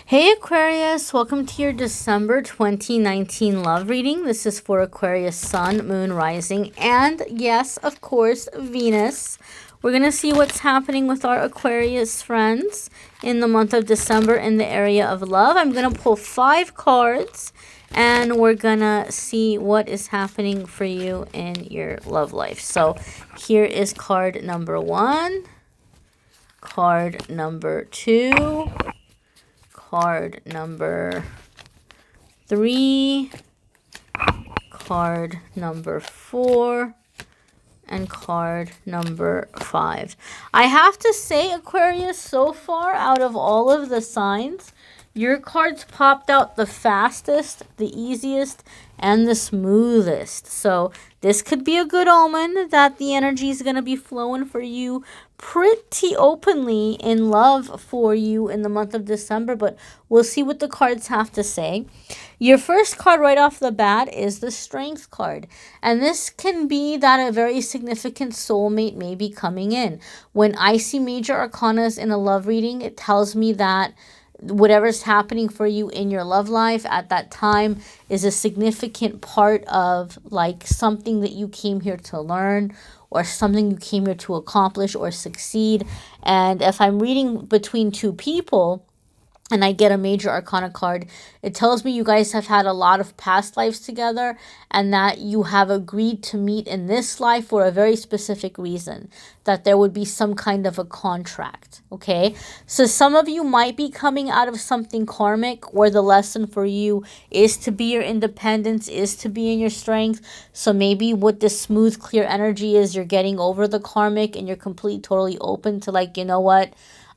Hey Aquarius, welcome to your December 2019 love reading. This is for Aquarius Sun, Moon, Rising, and yes, of course, Venus. We're going to see what's happening with our Aquarius friends in the month of December in the area of love. I'm going to pull 5 cards and we're going to see what is happening for you in your love life. So here is card number 1, card number 2, card number 3, card number 4, and card number 5. I have to say, Aquarius, so far out of all of the signs, your cards popped out the fastest, the easiest, and the smoothest. So this could be a good omen that the energy is going to be flowing for you pretty openly in love for you in the month of December, but we'll see what the cards have to say. Your first card right off the bat is the Strength card, and this can be that a very significant soulmate may be coming in. When I see major arcanas in a love reading, it tells me that whatever's happening for you in your love life at that time is a significant part of like something that you came here to learn or something you came here to accomplish or succeed. And if I'm reading between two people and I get a major arcana card, it tells me you guys have had a lot of past lives together and that you have agreed to meet in this life for a very specific reason, that there would be some kind of a contract, okay? So some of you might be coming out of something karmic where the lesson for you is to be your independence, is to be in your strength. So maybe what this smooth, clear energy is, you're getting over the karmic and you're completely, totally open to like, you know what?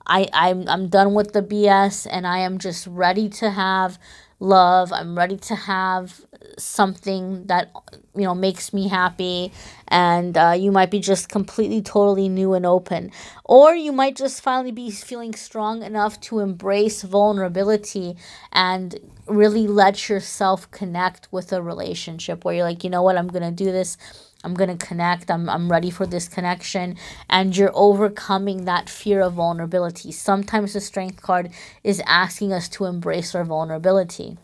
I'm done with the BS and I am just ready to have love. I'm ready to have something that, you know, makes me happy. And you might be just completely, totally new and open. Or you might just finally be feeling strong enough to embrace vulnerability and really let yourself connect with a relationship where you're like, you know what, I'm going to do this. I'm going to connect. I'm ready for this connection. And you're overcoming that fear of vulnerability. Sometimes the Strength card is asking us to embrace our vulnerability.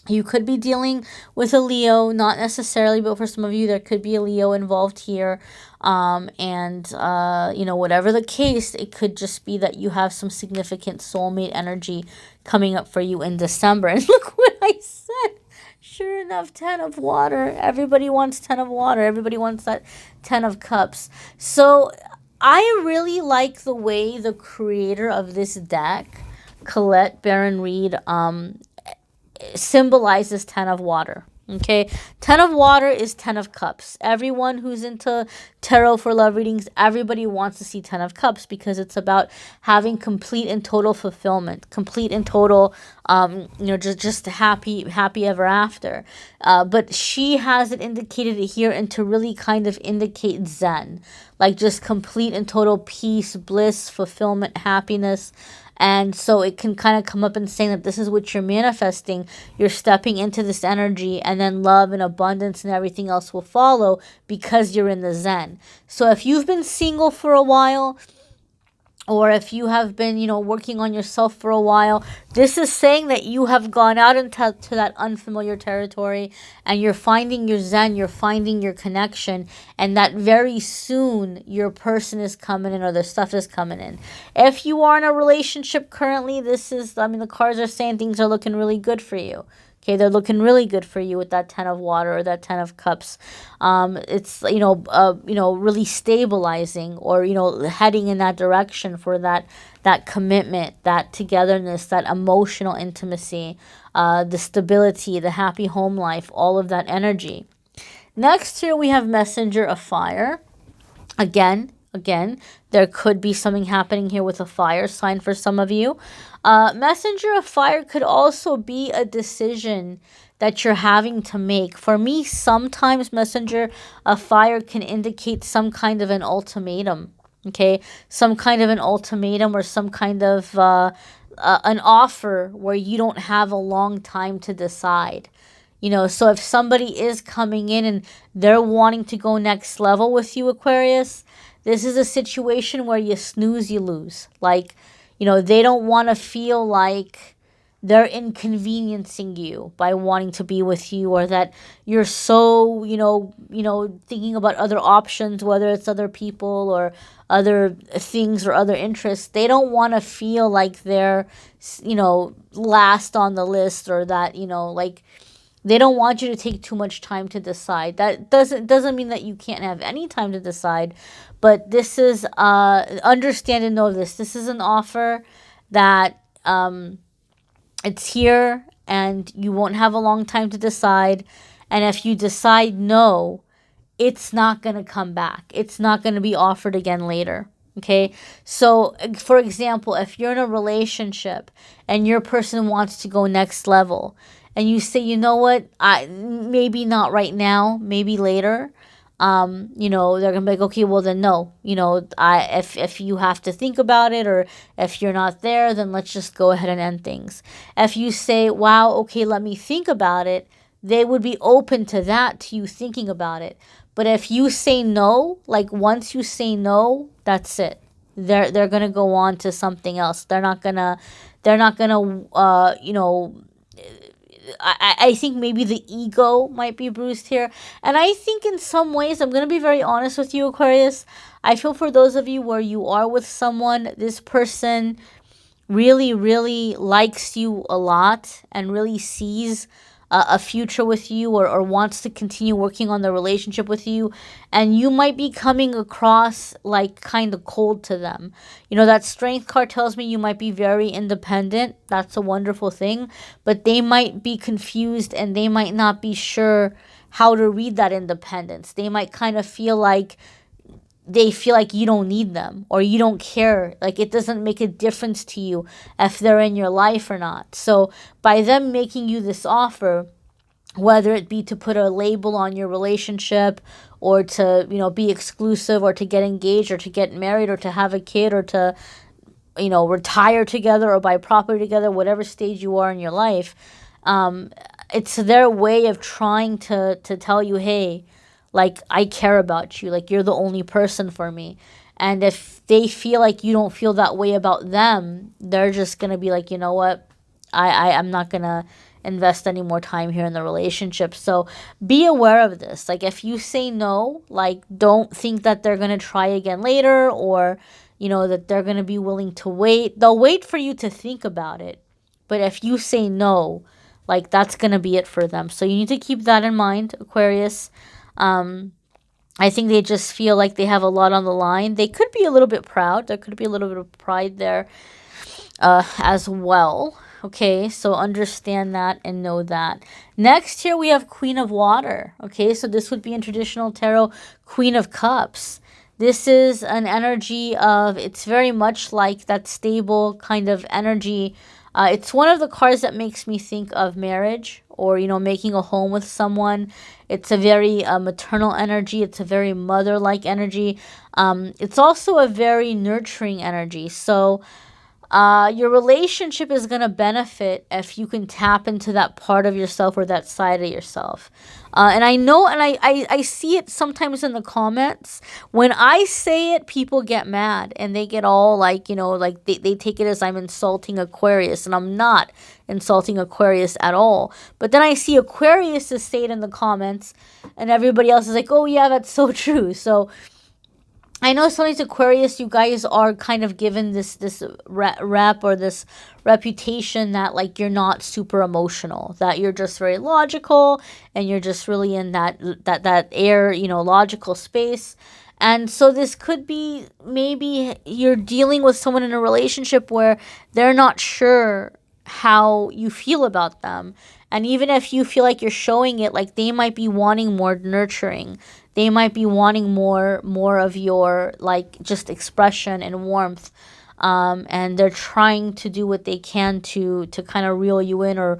You could be dealing with a Leo, not necessarily, but for some of you, there could be a Leo involved here. You know, whatever the case, it could just be that you have some significant soulmate energy coming up for you in December. And look what I said. Sure enough, 10 of water. Everybody wants 10 of water. Everybody wants that 10 of cups. So I really like the way the creator of this deck, Colette Baron Reed, symbolizes 10 of water. Okay, 10 of water is 10 of cups. Everyone who's into tarot for love readings, everybody wants to see 10 of cups because it's about having complete and total fulfillment, complete and total, you know, just happy ever after. But she has it indicated here and to really kind of indicate Zen, like just complete and total peace, bliss, fulfillment, happiness. And so it can kind of come up and saying that this is what you're manifesting. You're stepping into this energy and then love and abundance and everything else will follow because you're in the Zen. So if you've been single for a while, or if you have been, you know, working on yourself for a while, this is saying that you have gone out into that unfamiliar territory and you're finding your Zen, you're finding your connection, and that very soon your person is coming in or the stuff is coming in. If you are in a relationship currently, this is, I mean, the cards are saying things are looking really good for you. Okay, they're looking really good for you with that 10 of water or that 10 of cups. It's, you know, really stabilizing or, you know, heading in that direction for that commitment, that togetherness, that emotional intimacy, the stability, the happy home life, all of that energy. Next here we have Messenger of Fire. Again, there could be something happening here with a fire sign for some of you. Messenger of Fire could also be a decision that you're having to make. For me, sometimes Messenger of Fire can indicate some kind of an ultimatum. Okay, some kind of an ultimatum or some kind of an offer where you don't have a long time to decide. You know, so if somebody is coming in and they're wanting to go next level with you, Aquarius, this is a situation where you snooze, you lose. Like, you know, they don't want to feel like they're inconveniencing you by wanting to be with you, or that you're so, thinking about other options, whether it's other people or other things or other interests. They don't want to feel like they're, last on the list, or that, like, they don't want you to take too much time to decide. That doesn't mean that you can't have any time to decide, but this is, understand and know this. This is an offer that, it's here, and you won't have a long time to decide. And if you decide no, it's not going to come back. It's not going to be offered again later. Okay. So, for example, if you're in a relationship and your person wants to go next level, and you say, you know what, maybe not right now, maybe later, they're gonna be like, okay, well then no, if you have to think about it, or if you're not there, then let's just go ahead and end things. If you say, wow, okay, let me think about it, they would be open to that, to you thinking about it. But if you say no, like once you say no, that's it. They're gonna go on to something else. They're not gonna I think maybe the ego might be bruised here. And I think in some ways, I'm going to be very honest with you, Aquarius, I feel for those of you where you are with someone, this person really, really likes you a lot and really sees a future with you, or wants to continue working on the relationship with you, and you might be coming across like kind of cold to them. That strength card tells me you might be very independent. That's a wonderful thing, but they might be confused, and they might not be sure how to read that independence. They might kind of feel like you don't need them, or you don't care. Like, it doesn't make a difference to you if they're in your life or not. So by them making you this offer, whether it be to put a label on your relationship, or to, be exclusive, or to get engaged, or to get married, or to have a kid, or to, retire together, or buy property together, whatever stage you are in your life, it's their way of trying to tell you, hey, like, I care about you. Like, you're the only person for me. And if they feel like you don't feel that way about them, they're just going to be like, you know what? I'm not going to invest any more time here in the relationship. So be aware of this. Like, if you say no, like, don't think that they're going to try again later, or, that they're going to be willing to wait. They'll wait for you to think about it. But if you say no, like, that's going to be it for them. So you need to keep that in mind, Aquarius. I think they just feel like they have a lot on the line. They could be a little bit proud. There could be a little bit of pride there as well. Okay, so understand that and know that. Next here we have Queen of Water. Okay, so this would be in traditional tarot, Queen of Cups. This is an energy of, it's very much like that stable kind of energy. It's one of the cards that makes me think of marriage, or, making a home with someone. It's a very maternal energy. It's a very mother-like energy. It's also a very nurturing energy. So your relationship is going to benefit if you can tap into that part of yourself, or that side of yourself. And I know, and I see it sometimes in the comments. When I say it, people get mad, and they get all like, like they take it as I'm insulting Aquarius, and I'm not insulting Aquarius at all. But then I see Aquarius say it in the comments, and everybody else is like, oh yeah, that's so true. So I know sometimes Aquarius, you guys are kind of given this rep, or this reputation that, like, you're not super emotional, that you're just very logical, and you're just really in that air, logical space. And so this could be, maybe you're dealing with someone in a relationship where they're not sure how you feel about them. And even if you feel like you're showing it, like, they might be wanting more nurturing. They might be wanting more of your, like, just expression and warmth. And they're trying to do what they can to kind of reel you in, or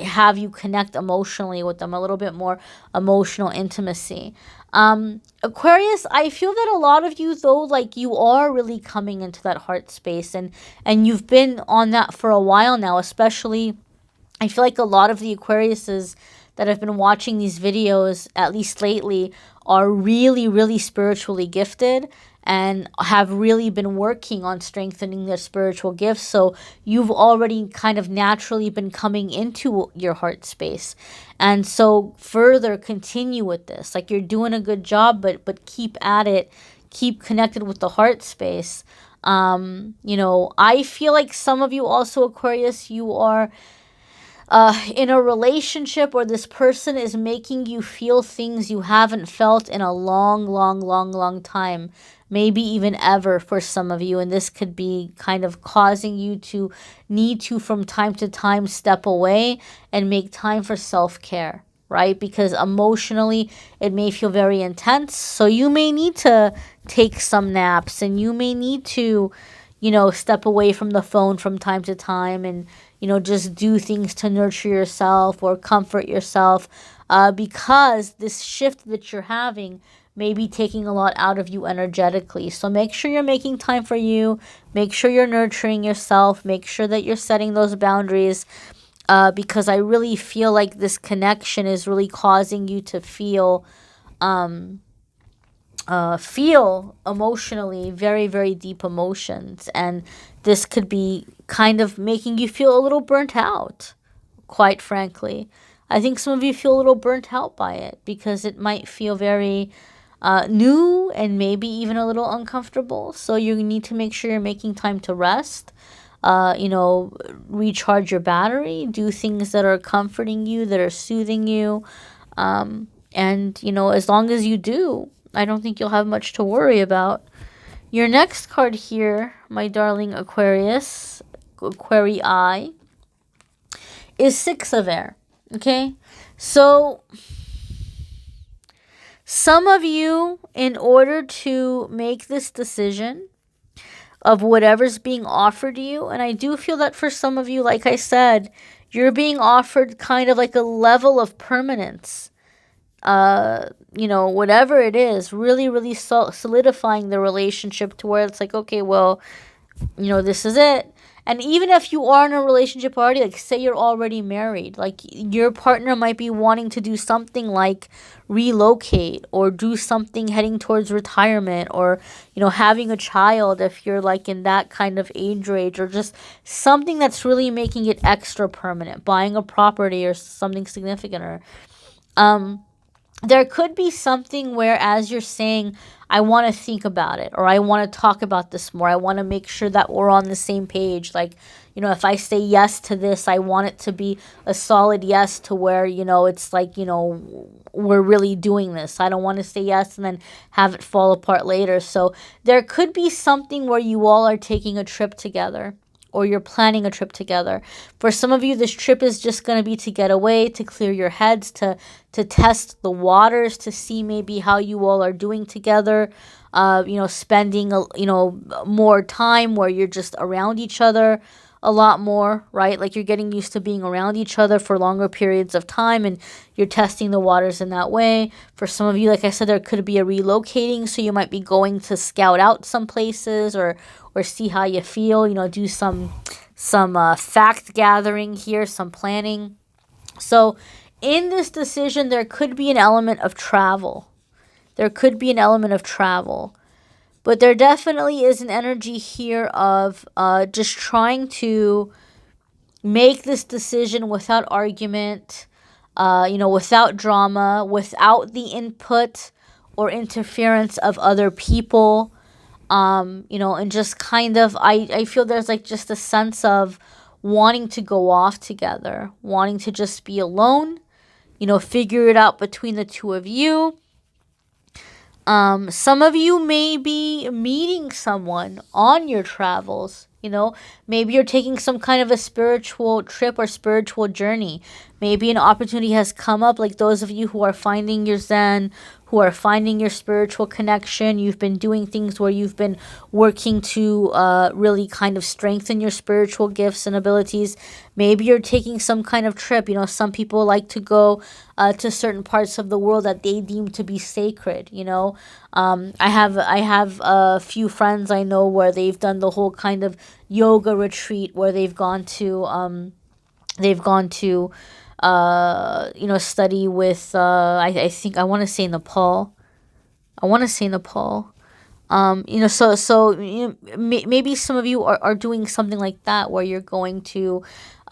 have you connect emotionally with them, a little bit more emotional intimacy. Aquarius, I feel that a lot of you, though, like, you are really coming into that heart space, and you've been on that for a while now. Especially, I feel like a lot of the Aquariuses that have been watching these videos, at least lately, are really, really spiritually gifted, and have really been working on strengthening their spiritual gifts. So you've already kind of naturally been coming into your heart space. And so further continue with this. Like, you're doing a good job, but keep at it. Keep connected with the heart space. You know, I feel like some of you also, Aquarius, you are in a relationship where this person is making you feel things you haven't felt in a long time, maybe even ever for some of you. And this could be kind of causing you to need to, from time to time, step away and make time for self-care, right? Because emotionally, it may feel very intense. So you may need to take some naps, and you may need to, you know, step away from the phone from time to time, and, you know, just do things to nurture yourself or comfort yourself, because this shift that you're having may be taking a lot out of you energetically. So make sure you're making time for you. Make sure you're nurturing yourself. Make sure that you're setting those boundaries, because I really feel like this connection is really causing you to feel emotionally very deep emotions, and this could be kind of making you feel a little burnt out, quite frankly. I think some of you feel a little burnt out by it because it might feel very new and maybe even a little uncomfortable. So you need to make sure you're making time to rest, you know, recharge your battery, do things that are comforting you, that are soothing you, and, you know, as long as you do, I don't think you'll have much to worry about. Your next card here, my darling Aquarius, Aquarii, is Six of Air. Okay? So, some of you, in order to make this decision of whatever's being offered you, and I do feel that for some of you, like I said, you're being offered kind of like a level of permanence. You know, whatever it is, really solidifying the relationship to where it's like, okay, well, you know, this is it. And even if you are in a relationship already, like say you're already married, like your partner might be wanting to do something like relocate or do something heading towards retirement, or, you know, having a child if you're like in that kind of age range, or just something that's really making it extra permanent, buying a property or something significant, or there could be something where, as you're saying, I want to think about it, or I want to talk about this more. I want to make sure that we're on the same page. Like, you know, if I say yes to this, I want it to be a solid yes to where, you know, it's like, you know, we're really doing this. I don't want to say yes and then have it fall apart later. So there could be something where you all are taking a trip together, or you're planning a trip together. For some of you, this trip is just going to be to get away, to clear your heads, to test the waters, to see maybe how you all are doing together, you know, spending, you know, more time where you're just around each other a lot more, right? Like you're getting used to being around each other for longer periods of time, and you're testing the waters in that way. For some of you, like I said, there could be a relocating, so you might be going to scout out some places, or see how you feel, you know, do some fact gathering here, some planning. So in this decision, there could be an element of travel. There could be an element of travel. But there definitely is an energy here of just trying to make this decision without argument, you know, without drama, without the input or interference of other people, you know, and just kind of, I feel there's like just a sense of wanting to go off together, wanting to just be alone, you know, figure it out between the two of you. Some of you may be meeting someone on your travels, you know, maybe you're taking some kind of a spiritual trip or spiritual journey. Maybe an opportunity has come up, like those of you who are finding your Zen, who are finding your spiritual connection. You've been doing things where you've been working to really kind of strengthen your spiritual gifts and abilities. Maybe you're taking some kind of trip. You know, some people like to go to certain parts of the world that they deem to be sacred, you know. I have a few friends I know where they've done the whole kind of yoga retreat where they've gone to you know, study with I think I want to say Nepal. Maybe some of you are doing something like that, where you're going to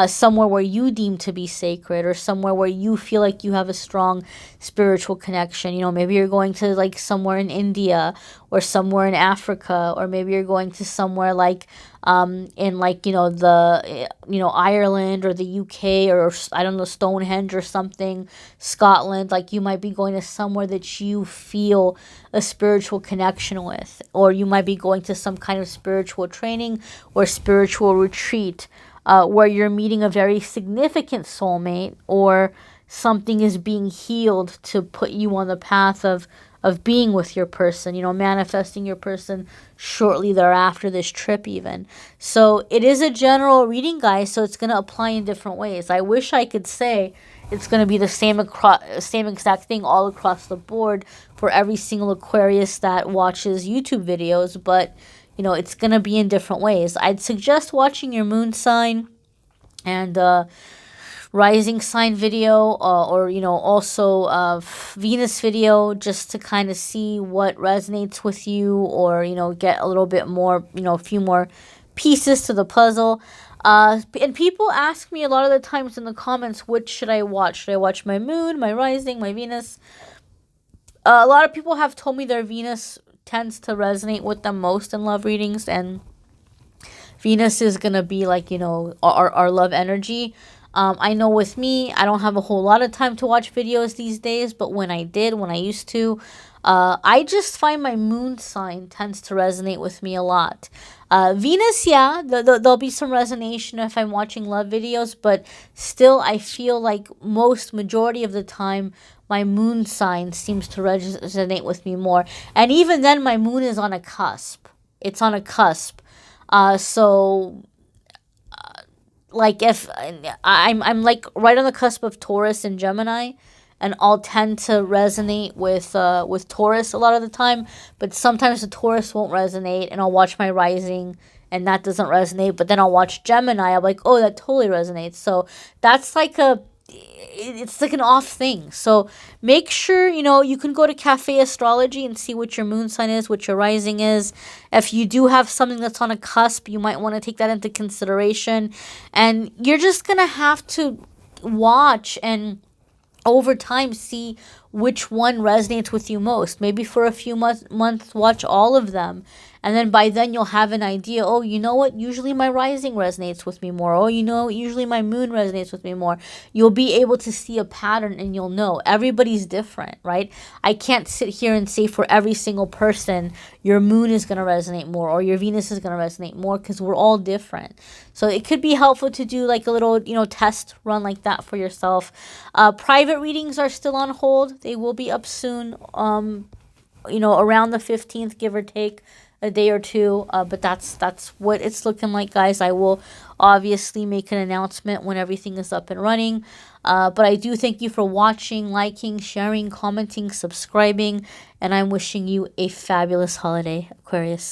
somewhere where you deem to be sacred, or somewhere where you feel like you have a strong spiritual connection. Maybe you're going to like somewhere in India, or somewhere in Africa, or maybe you're going to somewhere like in like Ireland or the UK, or I don't know, Stonehenge or something, Scotland. Like, you might be going to somewhere that you feel a spiritual connection with, or you might be going to some kind of spiritual training or spiritual retreat, where you're meeting a very significant soulmate, or something is being healed to put you on the path of being with your person, manifesting your person shortly thereafter, this trip even. So it is a general reading, guys, so it's going to apply in different ways. I wish I could say it's going to be the same exact thing all across the board for every single Aquarius that watches YouTube videos, but it's going to be in different ways. I'd suggest watching your moon sign and rising sign video, or also Venus video, just to kind of see what resonates with you, or get a little bit more, a few more pieces to the puzzle. And people ask me a lot of the times in the comments, which should I watch? Should I watch my moon, my rising, my Venus? A lot of people have told me their Venus tends to resonate with them most in love readings, and Venus is going to be like, our love energy. I know with me, I don't have a whole lot of time to watch videos these days, but when I used to, I just find my moon sign tends to resonate with me a lot. Venus, yeah, there'll be some resonation if I'm watching love videos, but still I feel like majority of the time, my moon sign seems to resonate with me more. And even then, my moon is on a cusp. It's on a cusp. Like if I'm like right on the cusp of Taurus and Gemini, and I'll tend to resonate with Taurus a lot of the time, but sometimes the Taurus won't resonate, and I'll watch my rising and that doesn't resonate, but then I'll watch Gemini, I'm like, oh, that totally resonates. So that's like it's like an off thing. So make sure, you can go to Cafe Astrology and see what your moon sign is, what your rising is. If you do have something that's on a cusp, you might want to take that into consideration. And you're just going to have to watch and over time see which one resonates with you most. Maybe for a few months watch all of them, and then by then you'll have an idea, oh, you know what, usually my rising resonates with me more, oh, usually my moon resonates with me more. You'll be able to see a pattern, and you'll know. Everybody's different, right? I can't sit here and say for every single person your moon is going to resonate more or your Venus is going to resonate more, because we're all different. So it could be helpful to do like a little test run like that for yourself. Private readings are still on hold. They will be up soon, around the 15th, give or take a day or two. But that's what it's looking like, guys. I will obviously make an announcement when everything is up and running. But I do thank you for watching, liking, sharing, commenting, subscribing, and I'm wishing you a fabulous holiday, Aquarius.